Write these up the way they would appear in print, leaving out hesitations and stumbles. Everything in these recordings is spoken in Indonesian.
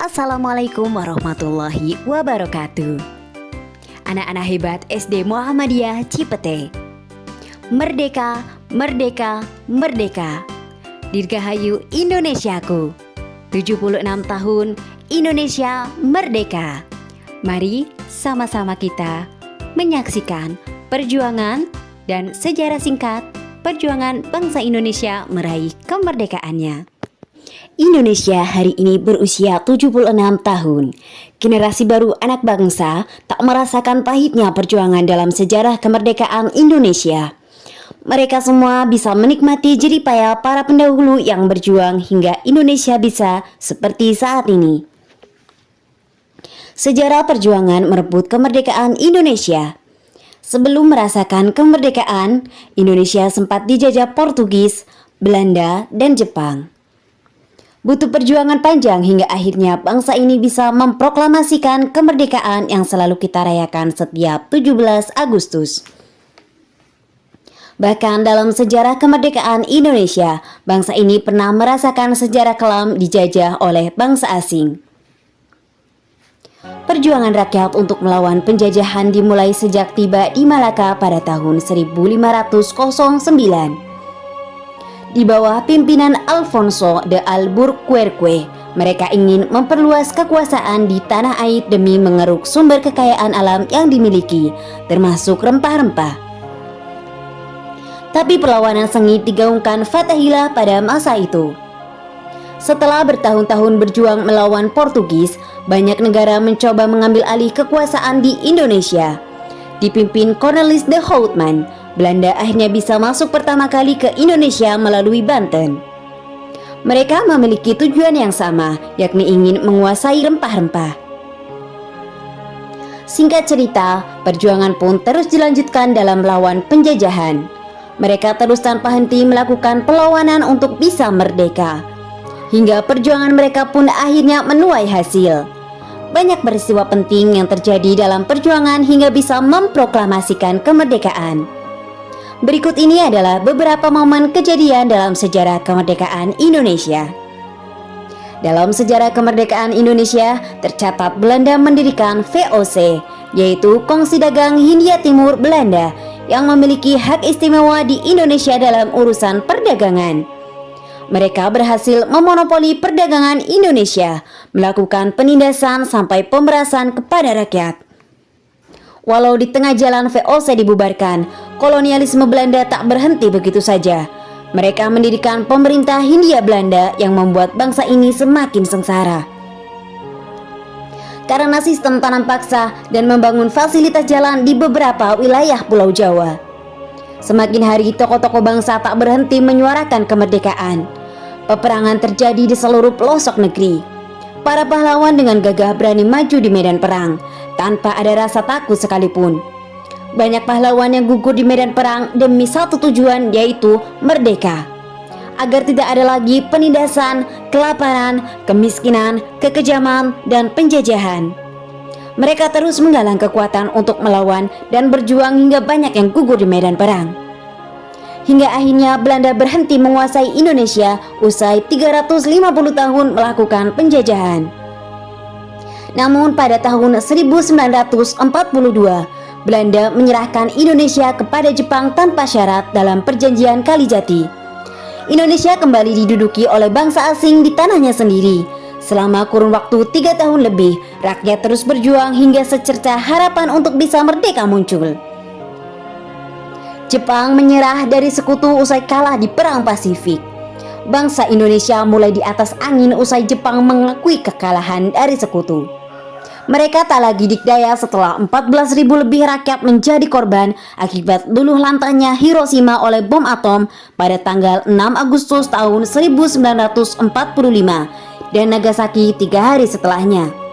Assalamualaikum warahmatullahi wabarakatuh. Anak-anak hebat SD Muhammadiyah Cipete. Merdeka, merdeka, merdeka. Dirgahayu Indonesiaku. 76 tahun Indonesia merdeka. Mari sama-sama kita menyaksikan perjuangan dan sejarah singkat perjuangan bangsa Indonesia meraih kemerdekaannya. Indonesia hari ini berusia 76 tahun. Generasi baru anak bangsa tak merasakan pahitnya perjuangan dalam sejarah kemerdekaan Indonesia. Mereka semua bisa menikmati jerih payah para pendahulu yang berjuang hingga Indonesia bisa seperti saat ini. Sejarah perjuangan merebut kemerdekaan Indonesia. Sebelum merasakan kemerdekaan, Indonesia sempat dijajah Portugis, Belanda, dan Jepang. Butuh perjuangan panjang hingga akhirnya bangsa ini bisa memproklamasikan kemerdekaan yang selalu kita rayakan setiap 17 Agustus. Bahkan dalam sejarah kemerdekaan Indonesia, bangsa ini pernah merasakan sejarah kelam dijajah oleh bangsa asing. Perjuangan rakyat untuk melawan penjajahan dimulai sejak tiba di Malaka pada tahun 1509. Di bawah pimpinan Alfonso de Albuquerque, mereka ingin memperluas kekuasaan di tanah air demi mengeruk sumber kekayaan alam yang dimiliki, termasuk rempah-rempah. Tapi perlawanan sengit digaungkan Fatahillah pada masa itu. Setelah bertahun-tahun berjuang melawan Portugis, banyak negara mencoba mengambil alih kekuasaan di Indonesia. Dipimpin Cornelis de Houtman, Belanda akhirnya bisa masuk pertama kali ke Indonesia melalui Banten. Mereka memiliki tujuan yang sama, yakni ingin menguasai rempah-rempah. Singkat cerita, perjuangan pun terus dilanjutkan dalam melawan penjajahan. Mereka terus tanpa henti melakukan perlawanan untuk bisa merdeka. Hingga perjuangan mereka pun akhirnya menuai hasil. Banyak peristiwa penting yang terjadi dalam perjuangan hingga bisa memproklamasikan kemerdekaan. Berikut ini adalah beberapa momen kejadian dalam sejarah kemerdekaan Indonesia. Dalam sejarah kemerdekaan Indonesia, tercatat Belanda mendirikan VOC, yaitu Kongsi Dagang Hindia Timur Belanda, yang memiliki hak istimewa di Indonesia dalam urusan perdagangan. Mereka berhasil memonopoli perdagangan Indonesia, melakukan penindasan sampai pemerasan kepada rakyat. Walau di tengah jalan VOC dibubarkan, kolonialisme Belanda tak berhenti begitu saja. Mereka mendirikan pemerintah Hindia Belanda yang membuat bangsa ini semakin sengsara. Karena sistem tanam paksa dan membangun fasilitas jalan di beberapa wilayah Pulau Jawa. Semakin hari tokoh-tokoh bangsa tak berhenti menyuarakan kemerdekaan. Peperangan terjadi di seluruh pelosok negeri. Para pahlawan dengan gagah berani maju di medan perang, tanpa ada rasa takut sekalipun. Banyak pahlawan yang gugur di medan perang demi satu tujuan, yaitu merdeka. Agar tidak ada lagi penindasan, kelaparan, kemiskinan, kekejaman, dan penjajahan. Mereka terus menggalang kekuatan untuk melawan dan berjuang hingga banyak yang gugur di medan perang. Hingga akhirnya Belanda berhenti menguasai Indonesia usai 350 tahun melakukan penjajahan. Namun pada tahun 1942, Belanda menyerahkan Indonesia kepada Jepang tanpa syarat dalam perjanjian Kalijati. Indonesia kembali diduduki oleh bangsa asing di tanahnya sendiri. Selama kurun waktu 3 tahun lebih, rakyat terus berjuang hingga secerca harapan untuk bisa merdeka muncul. Jepang menyerah dari sekutu usai kalah di Perang Pasifik. Bangsa Indonesia mulai di atas angin usai Jepang mengakui kekalahan dari sekutu. Mereka tak lagi dikdaya setelah 14.000 lebih rakyat menjadi korban akibat luluh lantahnya Hiroshima oleh bom atom pada tanggal 6 Agustus tahun 1945 dan Nagasaki 3 hari setelahnya.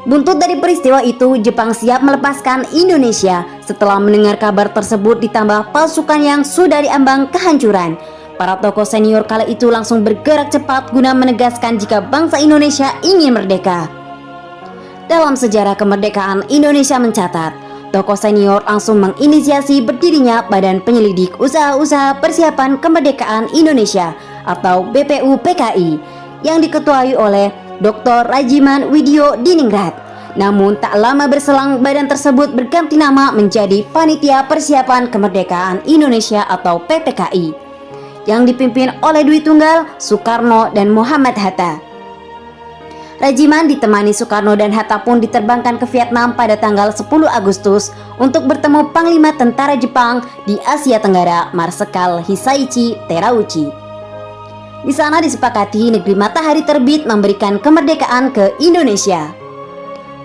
Buntut dari peristiwa itu, Jepang siap melepaskan Indonesia. Setelah mendengar kabar tersebut ditambah pasukan yang sudah diambang kehancuran, para tokoh senior kala itu langsung bergerak cepat guna menegaskan jika bangsa Indonesia ingin merdeka. Dalam sejarah kemerdekaan Indonesia mencatat, tokoh senior langsung menginisiasi berdirinya Badan Penyelidik Usaha-Usaha Persiapan Kemerdekaan Indonesia atau BPUPKI yang diketuai oleh Dr. Rajiman Widyo Diningrat. Namun tak lama berselang badan tersebut berganti nama menjadi Panitia Persiapan Kemerdekaan Indonesia atau PPKI yang dipimpin oleh Dwi Tunggal, Soekarno, dan Muhammad Hatta. Rajiman ditemani Soekarno dan Hatta pun diterbangkan ke Vietnam pada tanggal 10 Agustus untuk bertemu Panglima Tentara Jepang di Asia Tenggara, Marsekal Hisaichi Terauchi. Di sana disepakati negeri matahari terbit memberikan kemerdekaan ke Indonesia.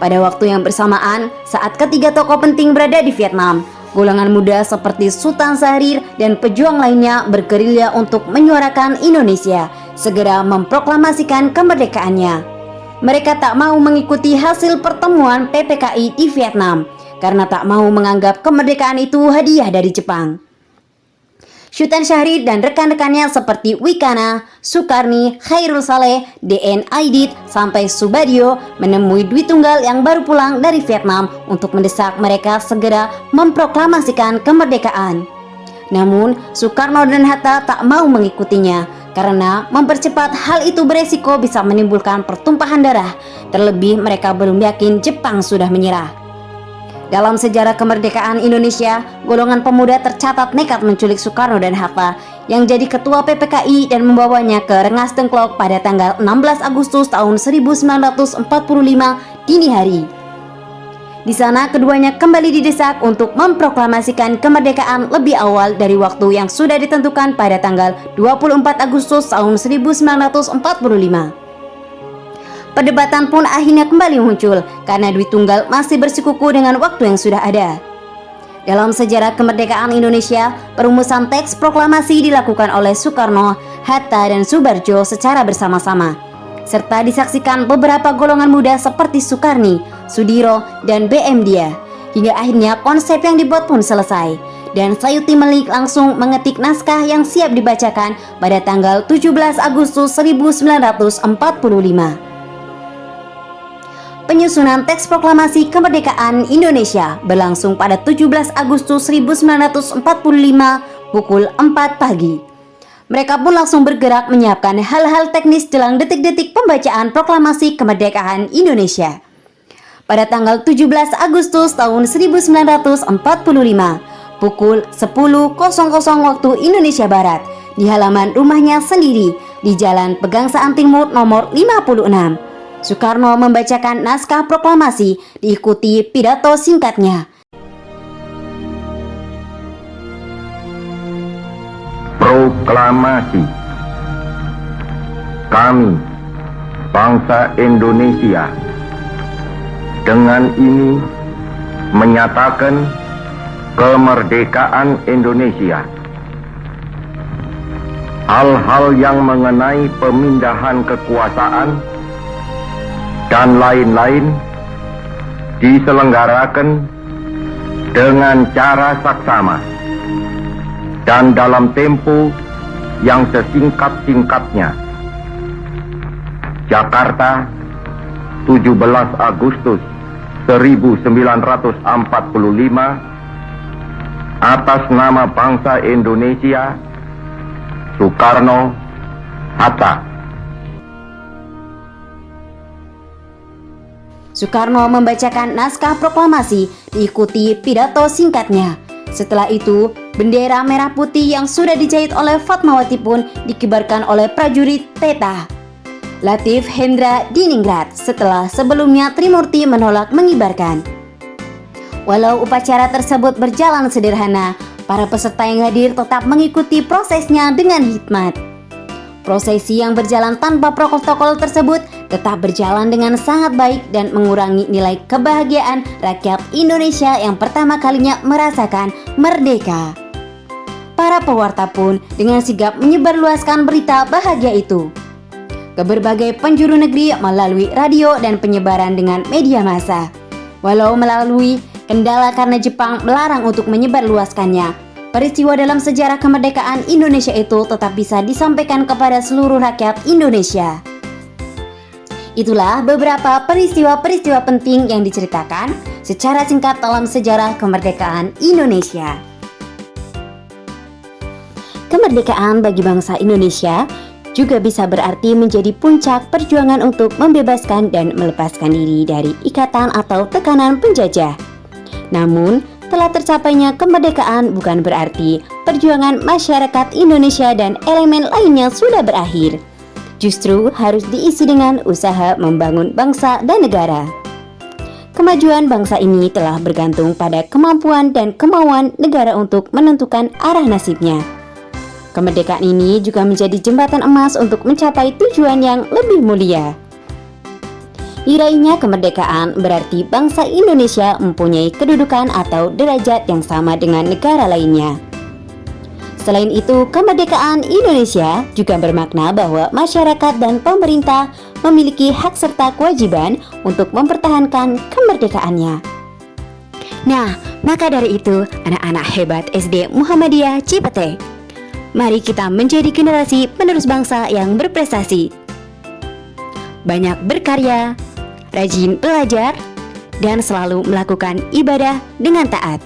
Pada waktu yang bersamaan, saat ketiga tokoh penting berada di Vietnam, golongan muda seperti Sultan Syahrir dan pejuang lainnya bergerilya untuk menyuarakan Indonesia segera memproklamasikan kemerdekaannya. Mereka tak mau mengikuti hasil pertemuan PPKI di Vietnam karena tak mau menganggap kemerdekaan itu hadiah dari Jepang. Sultan Syahrir dan rekan-rekannya seperti Wikana, Sukarni, Khairul Saleh, DN Aidit, sampai Subadio menemui Dwi Tunggal yang baru pulang dari Vietnam untuk mendesak mereka segera memproklamasikan kemerdekaan. Namun, Soekarno dan Hatta tak mau mengikutinya karena mempercepat hal itu beresiko bisa menimbulkan pertumpahan darah. Terlebih mereka belum yakin Jepang sudah menyerah. Dalam sejarah kemerdekaan Indonesia, golongan pemuda tercatat nekat menculik Soekarno dan Hatta yang jadi ketua PPKI dan membawanya ke Rengas Dengklok pada tanggal 16 Agustus tahun 1945 dini hari. Di sana keduanya kembali didesak untuk memproklamasikan kemerdekaan lebih awal dari waktu yang sudah ditentukan pada tanggal 24 Agustus tahun 1945. Perdebatan pun akhirnya kembali muncul karena Dwi Tunggal masih bersikuku dengan waktu yang sudah ada. Dalam sejarah kemerdekaan Indonesia, perumusan teks proklamasi dilakukan oleh Soekarno, Hatta, dan Soebardjo secara bersama-sama, serta disaksikan beberapa golongan muda seperti Sukarni, Sudiro, dan BM Dia. Hingga akhirnya konsep yang dibuat pun selesai, dan Sayuti Melik langsung mengetik naskah yang siap dibacakan pada tanggal 17 Agustus 1945. Penyusunan teks proklamasi kemerdekaan Indonesia berlangsung pada 17 Agustus 1945 pukul 4 pagi. Mereka pun langsung bergerak menyiapkan hal-hal teknis jelang detik-detik pembacaan proklamasi kemerdekaan Indonesia. Pada tanggal 17 Agustus tahun 1945, pukul 10.00 waktu Indonesia Barat, di halaman rumahnya sendiri di Jalan Pegangsaan Timur nomor 56, Soekarno membacakan naskah proklamasi diikuti pidato singkatnya. Proklamasi. Kami, bangsa Indonesia, dengan ini menyatakan kemerdekaan Indonesia. Hal-hal yang mengenai pemindahan kekuasaan dan lain-lain diselenggarakan dengan cara saksama dan dalam tempo yang sesingkat-singkatnya. Jakarta, 17 Agustus 1945, atas nama bangsa Indonesia, Soekarno, Hatta. Soekarno membacakan naskah proklamasi diikuti pidato singkatnya. Setelah itu, bendera merah putih yang sudah dijahit oleh Fatmawati pun dikibarkan oleh prajurit Teta Latif Hendra Diningrat setelah sebelumnya Trimurti menolak mengibarkan. Walau upacara tersebut berjalan sederhana, para peserta yang hadir tetap mengikuti prosesnya dengan hikmat. Prosesi yang berjalan tanpa protokol tersebut tetap berjalan dengan sangat baik dan mengurangi nilai kebahagiaan rakyat Indonesia yang pertama kalinya merasakan merdeka. Para pewarta pun dengan sigap menyebarluaskan berita bahagia itu ke berbagai penjuru negeri melalui radio dan penyebaran dengan media massa. Walau melalui kendala karena Jepang melarang untuk menyebarluaskannya, peristiwa dalam sejarah kemerdekaan Indonesia itu tetap bisa disampaikan kepada seluruh rakyat Indonesia. Itulah beberapa peristiwa-peristiwa penting yang diceritakan secara singkat dalam sejarah kemerdekaan Indonesia. Kemerdekaan bagi bangsa Indonesia juga bisa berarti menjadi puncak perjuangan untuk membebaskan dan melepaskan diri dari ikatan atau tekanan penjajah. Namun, telah tercapainya kemerdekaan bukan berarti perjuangan masyarakat Indonesia dan elemen lainnya sudah berakhir. Justru harus diisi dengan usaha membangun bangsa dan negara. Kemajuan bangsa ini telah bergantung pada kemampuan dan kemauan negara untuk menentukan arah nasibnya. Kemerdekaan ini juga menjadi jembatan emas untuk mencapai tujuan yang lebih mulia. Diraihnya kemerdekaan berarti bangsa Indonesia mempunyai kedudukan atau derajat yang sama dengan negara lainnya. Selain itu, kemerdekaan Indonesia juga bermakna bahwa masyarakat dan pemerintah memiliki hak serta kewajiban untuk mempertahankan kemerdekaannya. Nah, maka dari itu, anak-anak hebat SD Muhammadiyah Cipete, mari kita menjadi generasi penerus bangsa yang berprestasi, banyak berkarya, rajin belajar, dan selalu melakukan ibadah dengan taat.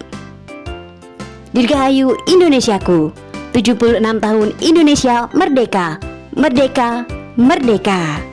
Dirgahayu Indonesiaku, 76 tahun Indonesia merdeka, merdeka, merdeka.